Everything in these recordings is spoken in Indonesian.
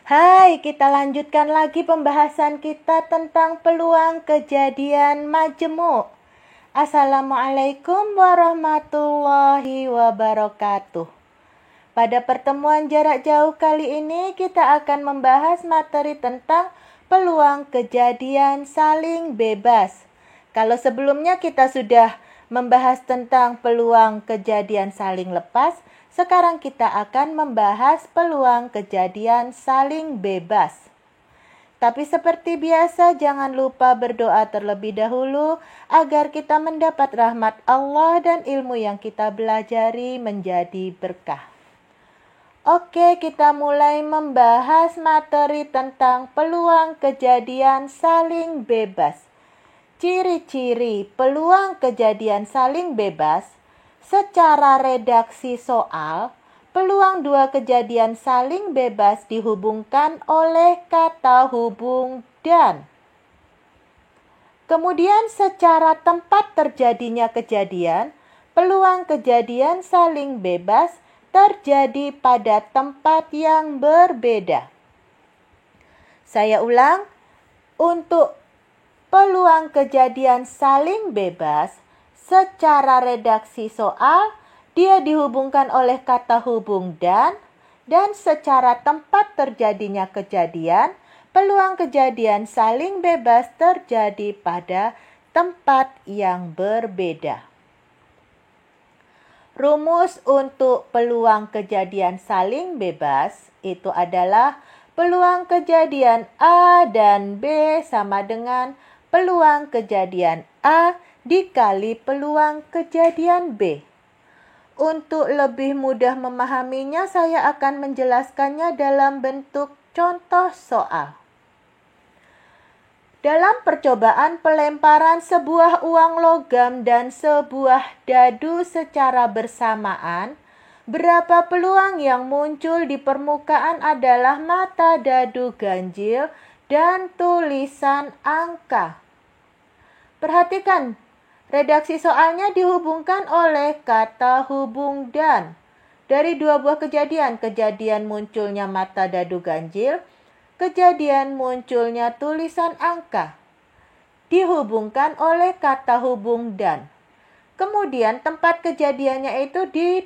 Hai, kita lanjutkan lagi pembahasan kita tentang peluang kejadian majemuk. Assalamualaikum warahmatullahi wabarakatuh. Pada pertemuan jarak jauh kali ini kita akan membahas materi tentang peluang kejadian saling bebas. Kalau sebelumnya kita sudah membahas tentang peluang kejadian saling lepas, sekarang kita akan membahas peluang kejadian saling bebas. Tapi seperti biasa, jangan lupa berdoa terlebih dahulu agar kita mendapat rahmat Allah dan ilmu yang kita belajari menjadi berkah. Oke, kita mulai membahas materi tentang peluang kejadian saling bebas. Ciri-ciri peluang kejadian saling bebas. Secara redaksi soal, peluang dua kejadian saling bebas dihubungkan oleh kata hubung dan. Kemudian secara tempat terjadinya kejadian, peluang kejadian saling bebas terjadi pada tempat yang berbeda. Saya ulang, untuk peluang kejadian saling bebas, secara redaksi soal, dia dihubungkan oleh kata hubung dan secara tempat terjadinya kejadian, peluang kejadian saling bebas terjadi pada tempat yang berbeda. Rumus untuk peluang kejadian saling bebas itu adalah peluang kejadian A dan B sama dengan peluang kejadian A dikali peluang kejadian B. Untuk lebih mudah memahaminya, saya akan menjelaskannya dalam bentuk contoh soal. Dalam percobaan pelemparan sebuah uang logam dan sebuah dadu secara bersamaan, berapa peluang yang muncul di permukaan adalah mata dadu ganjil dan tulisan angka. Perhatikan, redaksi soalnya dihubungkan oleh kata hubung dan. Dari dua buah kejadian munculnya mata dadu ganjil, kejadian munculnya tulisan angka. Dihubungkan oleh kata hubung dan. Kemudian tempat kejadiannya itu di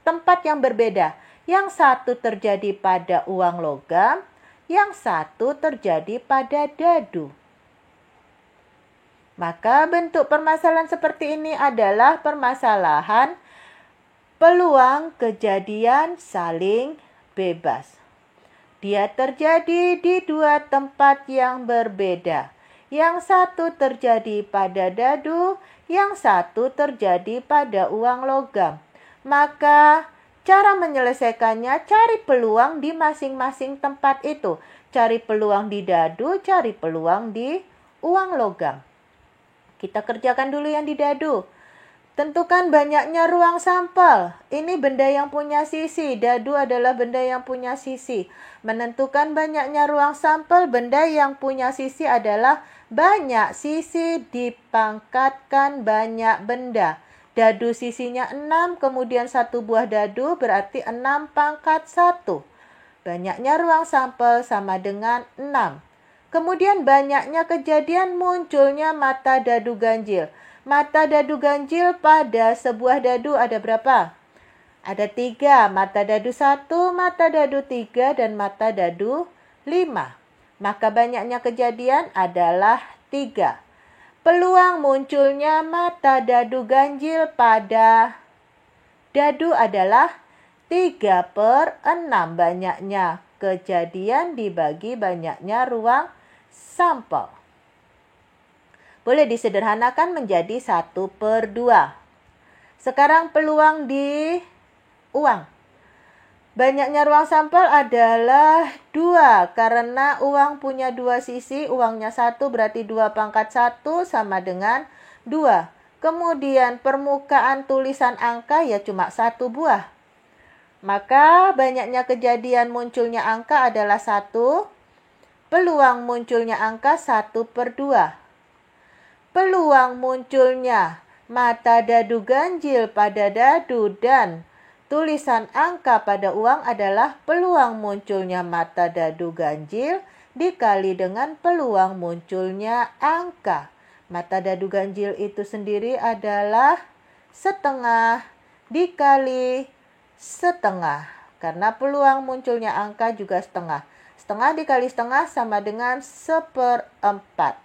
tempat yang berbeda. Yang satu terjadi pada uang logam, yang satu terjadi pada dadu. Maka bentuk permasalahan seperti ini adalah permasalahan peluang kejadian saling bebas. Dia terjadi di dua tempat yang berbeda. Yang satu terjadi pada dadu, yang satu terjadi pada uang logam. Maka cara menyelesaikannya, cari peluang di masing-masing tempat itu. Cari peluang di dadu, cari peluang di uang logam. Kita kerjakan dulu yang di dadu. Tentukan banyaknya ruang sampel. Ini benda yang punya sisi. Dadu adalah benda yang punya sisi. Menentukan banyaknya ruang sampel, benda yang punya sisi adalah banyak sisi dipangkatkan banyak benda. Dadu sisinya 6, kemudian satu buah dadu berarti 6 pangkat 1. Banyaknya ruang sampel sama dengan 6. Kemudian banyaknya kejadian munculnya mata dadu ganjil. Mata dadu ganjil pada sebuah dadu ada berapa? Ada 3. Mata dadu 1, mata dadu 3, dan mata dadu 5. Maka banyaknya kejadian adalah 3. Peluang munculnya mata dadu ganjil pada dadu adalah 3/6. Banyaknya kejadian dibagi banyaknya ruang sampel. Boleh disederhanakan menjadi 1/2. Sekarang peluang di uang. Banyaknya ruang sampel adalah 2. Karena uang punya 2 sisi, uangnya 1 berarti 2 pangkat 1 sama dengan 2. Kemudian permukaan tulisan angka ya cuma 1 buah. Maka banyaknya kejadian munculnya angka adalah 1. Peluang munculnya angka 1/2. Peluang munculnya mata dadu ganjil pada dadu dan tulisan angka pada uang adalah peluang munculnya mata dadu ganjil dikali dengan peluang munculnya angka. Mata dadu ganjil itu sendiri adalah setengah dikali setengah. Karena peluang munculnya angka juga setengah. Setengah dikali setengah sama dengan 1/4.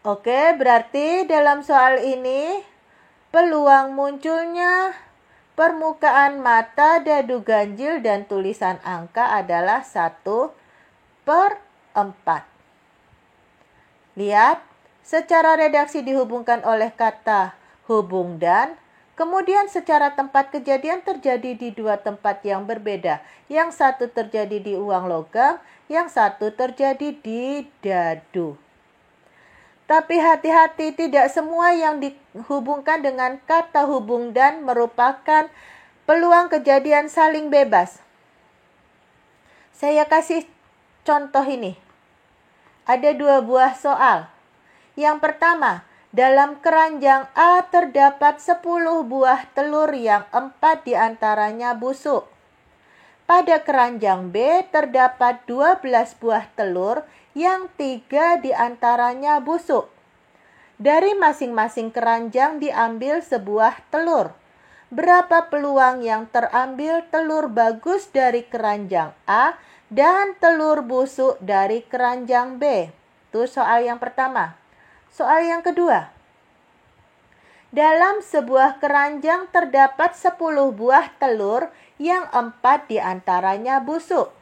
Oke, berarti dalam soal ini peluang munculnya permukaan mata dadu ganjil dan tulisan angka adalah 1/4. Lihat, secara redaksi dihubungkan oleh kata hubung dan, kemudian secara tempat kejadian terjadi di dua tempat yang berbeda. Yang satu terjadi di uang logam, yang satu terjadi di dadu. Tapi hati-hati, tidak semua yang dihubungkan dengan kata hubung dan merupakan peluang kejadian saling bebas. Saya kasih contoh ini. Ada 2 buah soal. Yang pertama, dalam keranjang A terdapat 10 buah telur yang 4 diantaranya busuk. Pada keranjang B terdapat 12 buah telur yang 3 diantaranya busuk. Dari masing-masing keranjang diambil sebuah telur. Berapa peluang yang terambil telur bagus dari keranjang A dan telur busuk dari keranjang B? Itu soal yang pertama. Soal yang kedua. Dalam sebuah keranjang terdapat 10 buah telur yang 4 diantaranya busuk.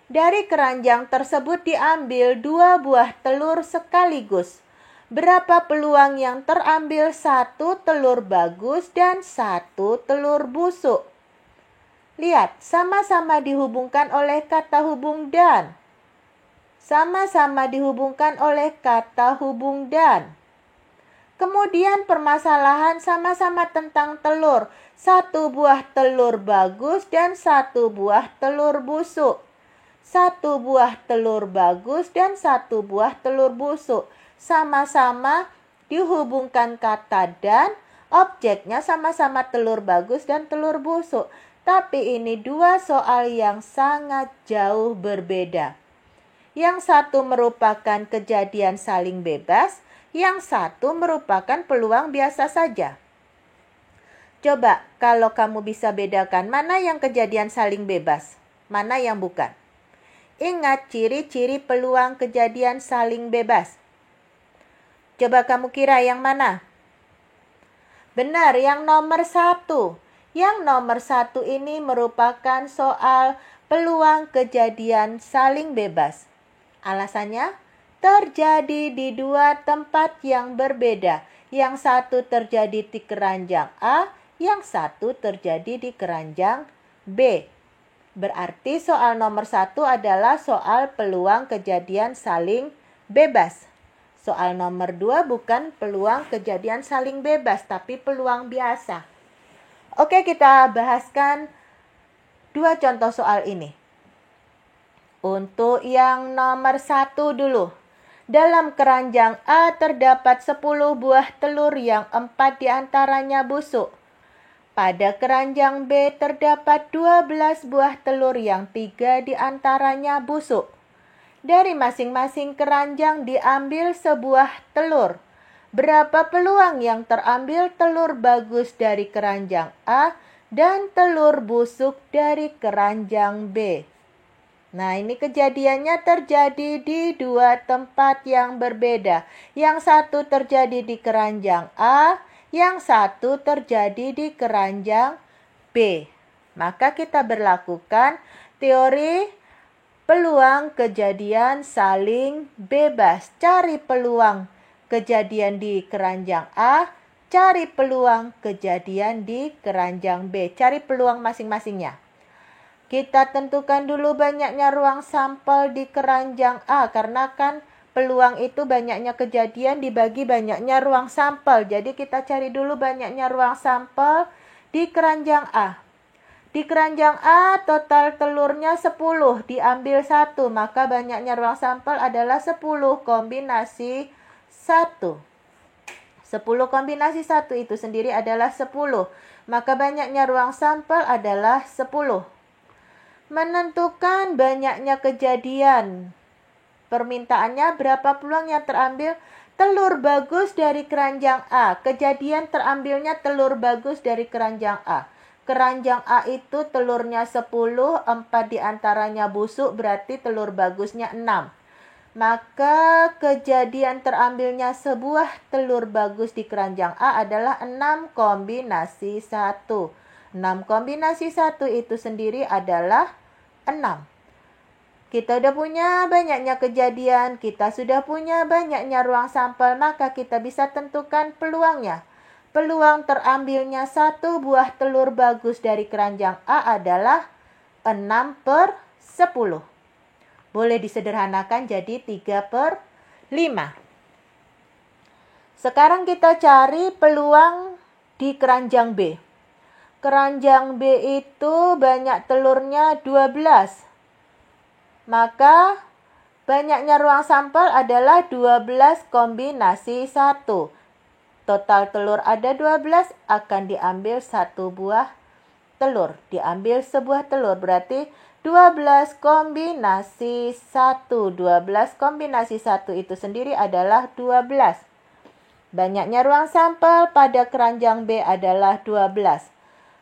Dari keranjang tersebut diambil 2 buah telur sekaligus. Berapa peluang yang terambil 1 telur bagus dan 1 telur busuk? Lihat, sama-sama dihubungkan oleh kata hubung dan. Sama-sama dihubungkan oleh kata hubung dan. Kemudian permasalahan sama-sama tentang telur. 1 buah telur bagus dan 1 buah telur busuk. 1 buah telur bagus dan 1 buah telur busuk. Sama-sama dihubungkan kata dan, objeknya sama-sama telur bagus dan telur busuk. Tapi ini 2 soal yang sangat jauh berbeda. Yang satu merupakan kejadian saling bebas, yang satu merupakan peluang biasa saja. Coba kalau kamu bisa bedakan mana yang kejadian saling bebas, mana yang bukan. Ingat ciri-ciri peluang kejadian saling bebas. Coba kamu kira yang mana? Benar, yang nomor 1. Yang nomor 1 ini merupakan soal peluang kejadian saling bebas. Alasannya, terjadi di 2 tempat yang berbeda. Yang satu terjadi di keranjang A, yang satu terjadi di keranjang B. Berarti soal nomor 1 adalah soal peluang kejadian saling bebas. Soal nomor 2 bukan peluang kejadian saling bebas, tapi peluang biasa. Oke, kita bahaskan 2 contoh soal ini. Untuk yang nomor 1 dulu. Dalam keranjang A terdapat 10 buah telur yang 4 diantaranya busuk. Pada keranjang B terdapat 12 buah telur yang 3 diantaranya busuk. Dari masing-masing keranjang diambil sebuah telur. Berapa peluang yang terambil telur bagus dari keranjang A dan telur busuk dari keranjang B? Nah, ini kejadiannya terjadi di 2 tempat yang berbeda. Yang satu terjadi di keranjang A, yang satu terjadi di keranjang B. Maka kita berlakukan teori peluang kejadian saling bebas. Cari peluang kejadian di keranjang A, cari peluang kejadian di keranjang B. Cari peluang masing-masingnya. Kita tentukan dulu banyaknya ruang sampel di keranjang A, karena kan peluang itu banyaknya kejadian dibagi banyaknya ruang sampel. Jadi kita cari dulu banyaknya ruang sampel di keranjang A. Di keranjang A total telurnya 10, diambil 1, maka banyaknya ruang sampel adalah 10 kombinasi 1. 10 kombinasi 1 itu sendiri adalah 10. maka banyaknya ruang sampel adalah 10. Menentukan banyaknya kejadian. Permintaannya berapa peluang yang terambil telur bagus dari keranjang A. Kejadian terambilnya telur bagus dari keranjang A. Keranjang A itu telurnya 10, 4 diantaranya busuk, berarti telur bagusnya 6. Maka kejadian terambilnya sebuah telur bagus di keranjang A adalah 6 kombinasi 1. 6 kombinasi 1 itu sendiri adalah 6. Kita sudah punya banyaknya kejadian, kita sudah punya banyaknya ruang sampel, maka kita bisa tentukan peluangnya. Peluang terambilnya 1 buah telur bagus dari keranjang A adalah 6/10. Boleh disederhanakan jadi 3/5. Sekarang kita cari peluang di keranjang B. Keranjang B itu banyak telurnya 12. Maka banyaknya ruang sampel adalah 12 kombinasi 1. Total telur ada 12, akan diambil 1 buah telur. Diambil sebuah telur, berarti 12 kombinasi 1. 12 kombinasi 1 itu sendiri adalah 12. Banyaknya ruang sampel pada keranjang B adalah 12.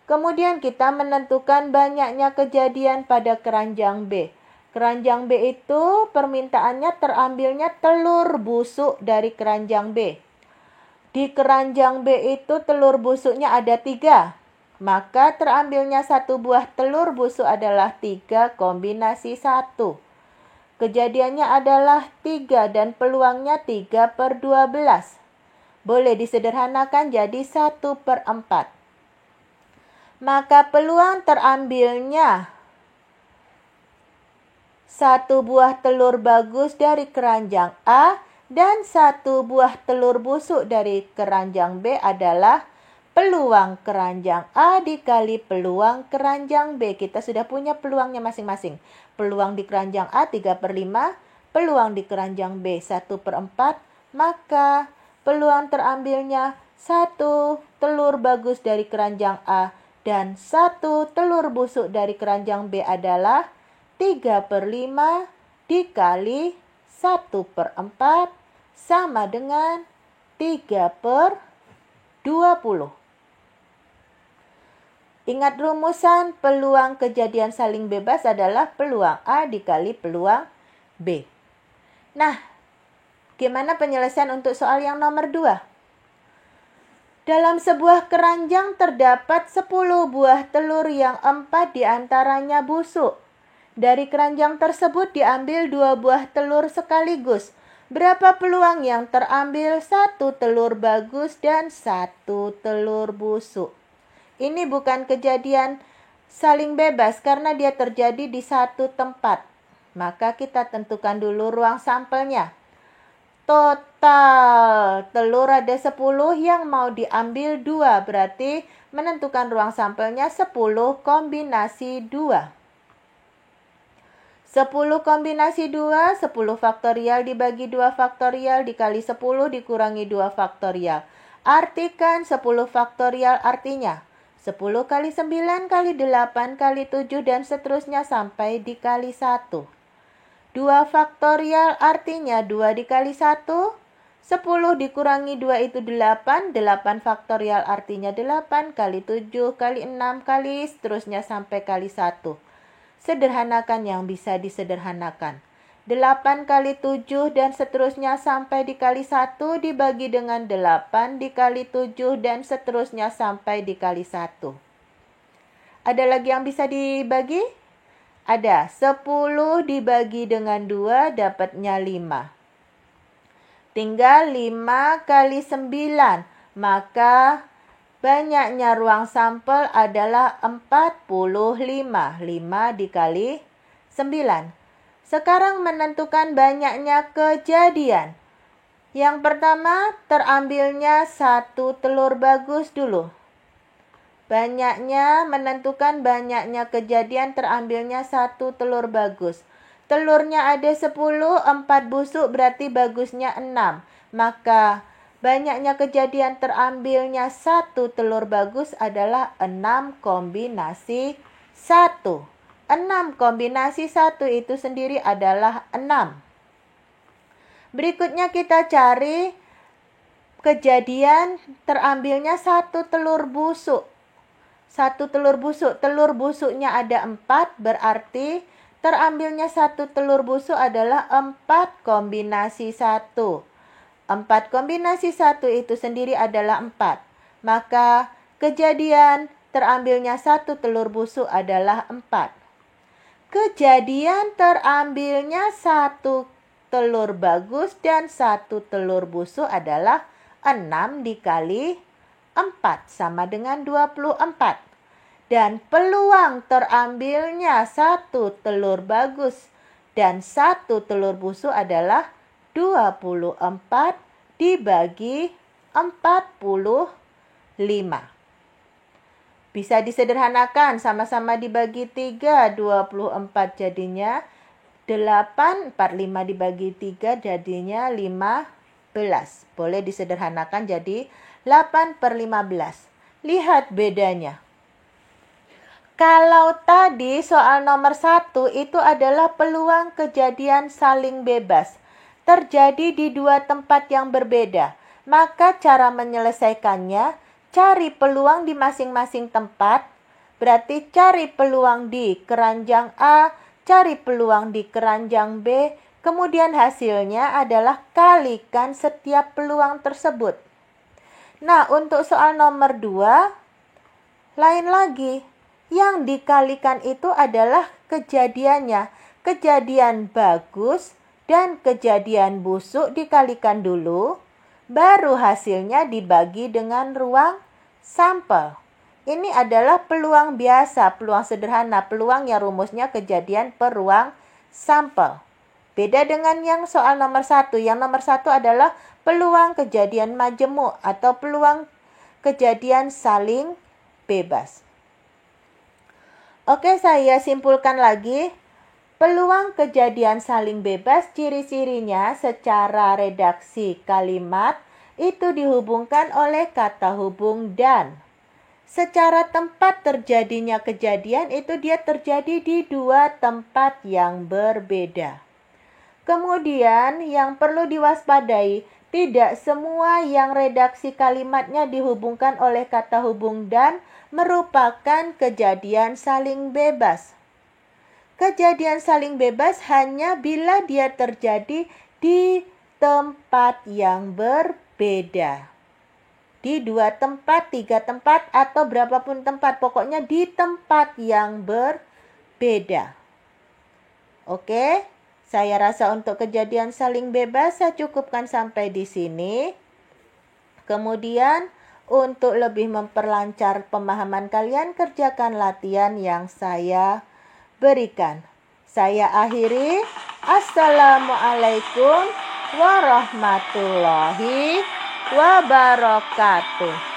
Kemudian kita menentukan banyaknya kejadian pada keranjang B. Keranjang B itu permintaannya terambilnya telur busuk dari keranjang B. Di keranjang B itu telur busuknya ada 3. Maka terambilnya 1 buah telur busuk adalah 3 kombinasi 1. Kejadiannya adalah 3 dan peluangnya 3/12. Boleh disederhanakan jadi 1/4. Maka peluang terambilnya 1 buah telur bagus dari keranjang A dan 1 buah telur busuk dari keranjang B adalah peluang keranjang A dikali peluang keranjang B. Kita sudah punya peluangnya masing-masing. Peluang di keranjang A 3/5, peluang di keranjang B 1/4, maka peluang terambilnya 1 telur bagus dari keranjang A dan 1 telur busuk dari keranjang B adalah 3/5 dikali 1/4 sama dengan 3/20. Ingat rumusan peluang kejadian saling bebas adalah peluang A dikali peluang B. Nah, gimana penyelesaian untuk soal yang nomor 2? Dalam sebuah keranjang terdapat 10 buah telur yang 4 diantaranya busuk. Dari keranjang tersebut diambil 2 buah telur sekaligus. Berapa peluang yang terambil 1 telur bagus dan 1 telur busuk? Ini bukan kejadian saling bebas karena dia terjadi di satu tempat. Maka kita tentukan dulu ruang sampelnya. Total telur ada 10, yang mau diambil 2. Berarti menentukan ruang sampelnya 10 kombinasi 2. 10 kombinasi 2, 10 faktorial dibagi 2 faktorial dikali 10 dikurangi 2 faktorial. Artikan 10 faktorial artinya 10 kali 9 kali 8 kali 7 dan seterusnya sampai dikali 1. 2 faktorial artinya 2 dikali 1, 10 dikurangi 2 itu 8, 8 faktorial artinya 8 kali 7 kali 6 kali seterusnya sampai kali 1. Sederhanakan yang bisa disederhanakan. 8 kali 7 dan seterusnya sampai dikali 1 dibagi dengan 8 dikali 7 dan seterusnya sampai dikali 1. Ada lagi yang bisa dibagi? Ada 10 dibagi dengan 2 dapatnya 5. Tinggal 5 kali 9. Maka banyaknya ruang sampel adalah 45. 5 dikali 9. Sekarang menentukan banyaknya kejadian. Yang pertama terambilnya 1 telur bagus dulu. Banyaknya menentukan banyaknya kejadian terambilnya 1 telur bagus. Telurnya ada 10, 4 busuk berarti bagusnya 6. Maka banyaknya kejadian terambilnya 1 telur bagus adalah 6 kombinasi 1. 6 kombinasi 1 itu sendiri adalah 6. Berikutnya kita cari kejadian terambilnya 1 telur busuk. 1 telur busuk. Telur busuknya ada 4, berarti terambilnya 1 telur busuk adalah 4 kombinasi 1. 4 kombinasi 1 itu sendiri adalah 4. Maka kejadian terambilnya 1 telur busuk adalah 4. Kejadian terambilnya 1 telur bagus dan 1 telur busuk adalah 6 dikali 4 sama dengan 24. Dan peluang terambilnya 1 telur bagus dan 1 telur busuk adalah 24 dibagi 45. Bisa disederhanakan, sama-sama dibagi 3, 24 jadinya 8, 45 dibagi 3 jadinya 15. Boleh disederhanakan jadi 8/15. Lihat bedanya. Kalau tadi soal nomor 1 itu adalah peluang kejadian saling bebas. Terjadi di 2 tempat yang berbeda. Maka cara menyelesaikannya, cari peluang di masing-masing tempat. Berarti cari peluang di keranjang A, cari peluang di keranjang B. Kemudian hasilnya adalah kalikan setiap peluang tersebut. Nah, untuk soal nomor 2, lain lagi. Yang dikalikan itu adalah kejadiannya. Kejadian bagus dan kejadian busuk dikalikan dulu, baru hasilnya dibagi dengan ruang sampel. Ini adalah peluang biasa, peluang sederhana, peluang yang rumusnya kejadian per ruang sampel. Beda dengan yang soal nomor 1. Yang nomor 1 adalah peluang kejadian majemuk atau peluang kejadian saling bebas. Oke, saya simpulkan lagi. Peluang kejadian saling bebas, ciri-cirinya secara redaksi kalimat itu dihubungkan oleh kata hubung dan. Secara tempat terjadinya kejadian itu dia terjadi di 2 tempat yang berbeda. Kemudian yang perlu diwaspadai, tidak semua yang redaksi kalimatnya dihubungkan oleh kata hubung dan merupakan kejadian saling bebas. Kejadian saling bebas hanya bila dia terjadi di tempat yang berbeda. Di 2 tempat, 3 tempat, atau berapapun tempat. Pokoknya di tempat yang berbeda. Oke, saya rasa untuk kejadian saling bebas saya cukupkan sampai di sini. Kemudian untuk lebih memperlancar pemahaman kalian, kerjakan latihan yang saya berikan. Saya akhiri. Assalamualaikum warahmatullahi wabarakatuh.